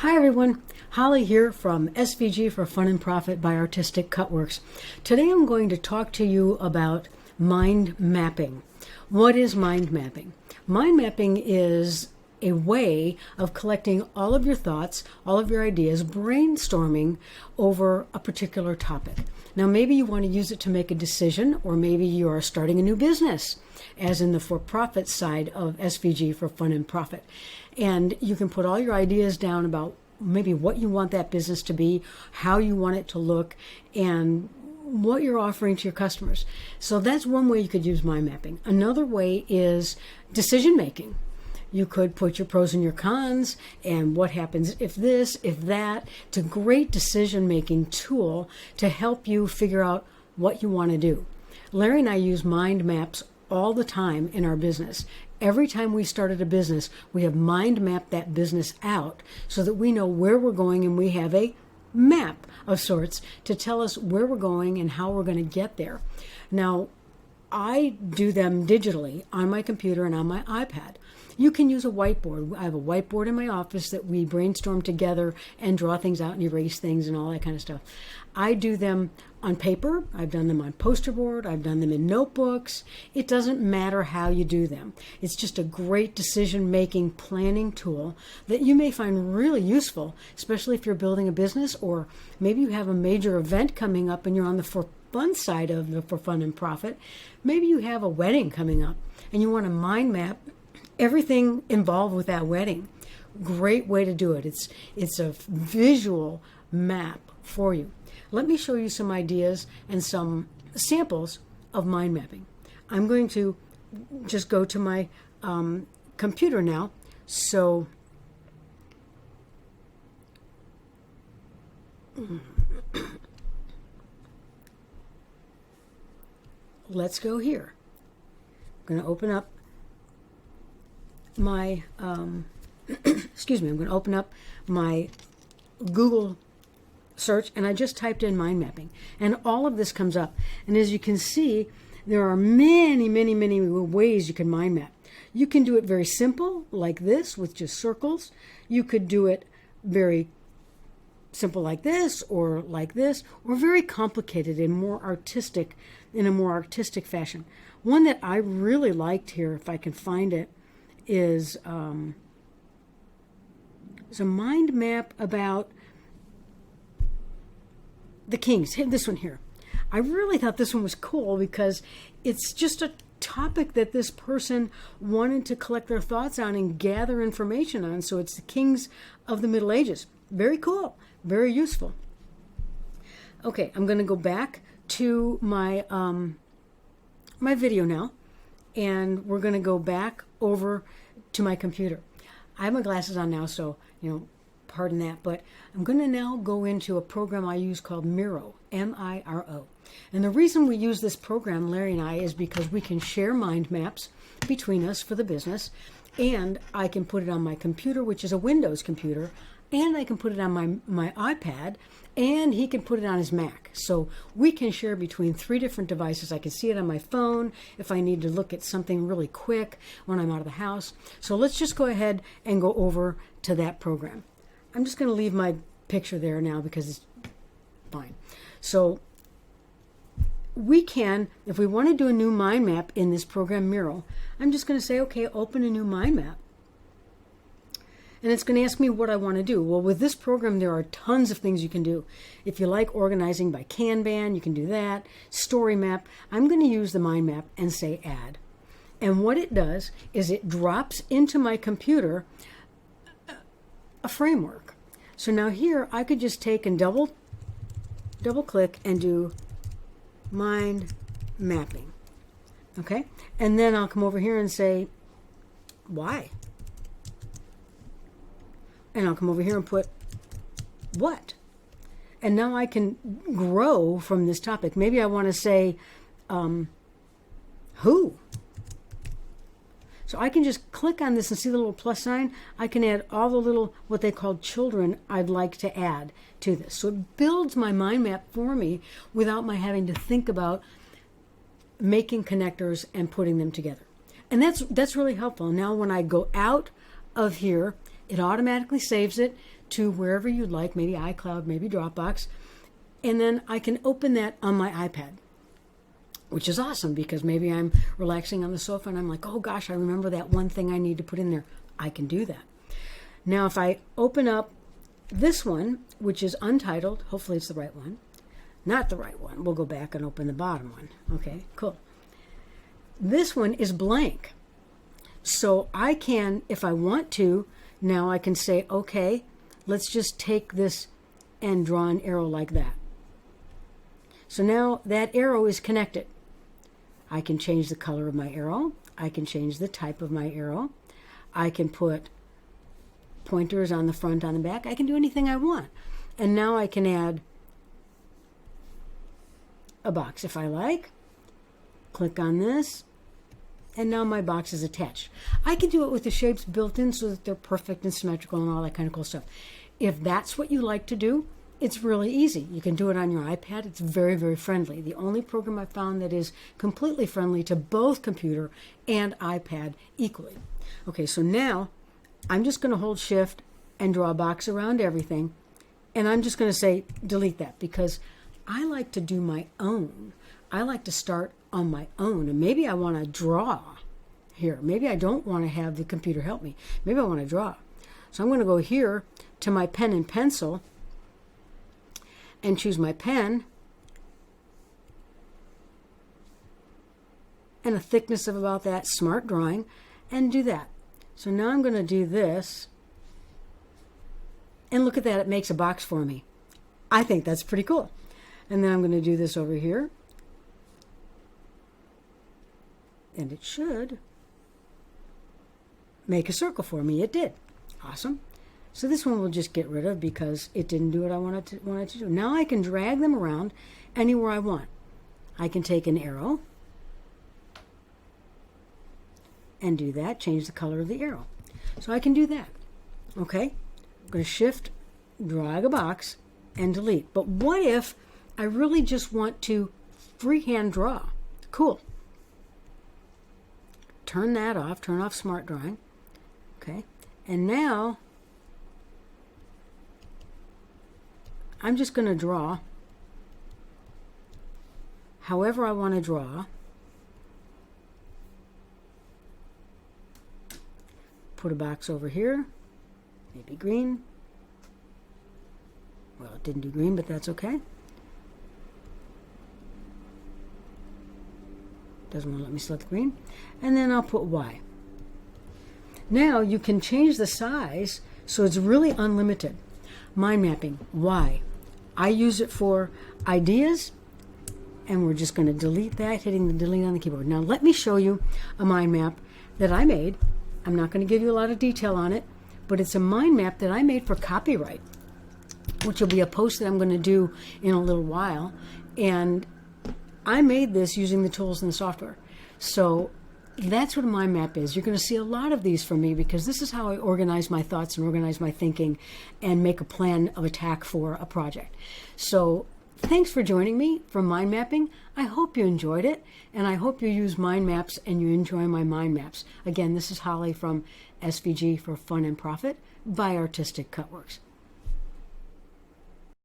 Hi everyone, Holly here from SVG for Fun and Profit by Artistic Cutworks. Today I'm going to talk to you about mind mapping. What is mind mapping? Mind mapping is a way of collecting all of your thoughts, all of your ideas, brainstorming over a particular topic. Now maybe you want to use it to make a decision, or maybe you are starting a new business, as in the for-profit side of SVG for Fun and Profit. And you can put all your ideas down about maybe what you want that business to be, how you want it to look, and what you're offering to your customers. So that's one way you could use mind mapping. Another way is decision making. You could put your pros and your cons and what happens if this, if that. It's a great decision-making tool to help you figure out what you want to do. Larry and I use mind maps all the time in our business. Every time we started a business, we have mind mapped that business out so that we know where we're going, and we have a map of sorts to tell us where we're going and how we're going to get there. Now, I do them digitally on my computer and on my iPad. You can use a whiteboard. I have a whiteboard in my office that we brainstorm together and draw things out and erase things and all that kind of stuff. I do them on paper. I've done them on poster board. I've done them in notebooks. It doesn't matter how you do them. It's just a great decision-making planning tool that you may find really useful, especially if you're building a business, or maybe you have a major event coming up and you're on the for fun side of the for fun and profit. Maybe you have a wedding coming up and you want to mind map everything involved with that wedding. Great way to do it. It's a visual map for you. Let me show you some ideas and some samples of mind mapping. I'm going to just go to my computer now. So let's go here. I'm going to open up my I'm going to open up my Google search, and I just typed in mind mapping, and all of this comes up. And as you can see, there are many ways you can mind map. You can do it very simple, like this, with just circles. You could do it very simple like this, or very complicated and in a more artistic fashion. One that I really liked here, if I can find it, is a mind map about the kings. This one here. I really thought this one was cool because it's just a topic that this person wanted to collect their thoughts on and gather information on. So it's the kings of the Middle Ages. Very cool. Very useful. Okay, I'm going to go back to my my video now, and we're going to go back over to my computer. I have my glasses on now, so pardon that, but I'm going to now go into a program I use called Miro, M-I-R-O. And the reason we use this program, Larry and I, is because we can share mind maps between us for the business, and I can put it on my computer, which is a Windows computer, and I can put it on my iPad, and he can put it on his Mac. So we can share between 3 different devices. I can see it on my phone if I need to look at something really quick when I'm out of the house. So let's just go ahead and go over to that program. I'm just going to leave my picture there now because it's fine. So we can, if we want to do a new mind map in this program Miro, I'm just going to say, okay, open a new mind map. And it's going to ask me what I want to do. Well, with this program, there are tons of things you can do. If you like organizing by Kanban, you can do that. Story map. I'm going to use the mind map and say add. And what it does is it drops into my computer a framework. So now here, I could just take and double click and do mind mapping. Okay? And then I'll come over here and say, why? And I'll come over here and put what? And now I can grow from this topic. Maybe I want to say who. So I can just click on this and see the little plus sign. I can add all the little, what they call children, I'd like to add to this. So it builds my mind map for me without my having to think about making connectors and putting them together. And that's really helpful. Now when I go out of here, it automatically saves it to wherever you'd like, maybe iCloud, maybe Dropbox, and then I can open that on my iPad, which is awesome because maybe I'm relaxing on the sofa and I'm like, oh gosh, I remember that one thing I need to put in there. I can do that. Now, if I open up this one, which is untitled, hopefully it's the right one. Not the right one. We'll go back and open the bottom one. Okay, cool. This one is blank. So I can, if I want to, now I can say, okay, let's just take this and draw an arrow like that. So now that arrow is connected. I can change the color of my arrow. I can change the type of my arrow. I can put pointers on the front, on the back. I can do anything I want. And now I can add a box if I like. Click on this. And now my box is attached. I can do it with the shapes built in so that they're perfect and symmetrical and all that kind of cool stuff. If that's what you like to do, it's really easy. You can do it on your iPad. It's very, very friendly. The only program I found that is completely friendly to both computer and iPad equally. Okay, so now I'm just going to hold Shift and draw a box around everything. And I'm just going to say delete that because I like to do my own. I like to start on my own. And maybe I want to draw here. Maybe I don't want to have the computer help me. Maybe I want to draw. So I'm going to go here to my pen and pencil and choose my pen and a thickness of about that, Smart Drawing, and do that. So now I'm going to do this. And look at that, it makes a box for me. I think that's pretty cool. And then I'm going to do this over here. And it should make a circle for me. It did. Awesome. So this one we'll just get rid of because it didn't do what I wanted to do. Now I can drag them around anywhere I want. I can take an arrow and do that, change the color of the arrow. So I can do that. Okay? I'm going to Shift, drag a box, and delete. But what if I really just want to freehand draw? Cool. Turn that off, turn off Smart Drawing. Okay? And now I'm just going to draw however I want to draw. Put a box over here, maybe green. Well, it didn't do green, but that's okay. Doesn't want to let me select green. And then I'll put Y. Now you can change the size so it's really unlimited. Mind mapping, Y. I use it for ideas, and we're just going to delete that, hitting the delete on the keyboard. Now let me show you a mind map that I made. I'm not going to give you a lot of detail on it, but it's a mind map that I made for copyright, which will be a post that I'm going to do in a little while. And I made this using the tools and the software. So that's what a mind map is. You're going to see a lot of these from me because this is how I organize my thoughts and organize my thinking and make a plan of attack for a project. So thanks for joining me for mind mapping. I hope you enjoyed it, and I hope you use mind maps and you enjoy my mind maps. Again, this is Holly from SVG for Fun and Profit by Artistic Cutworks.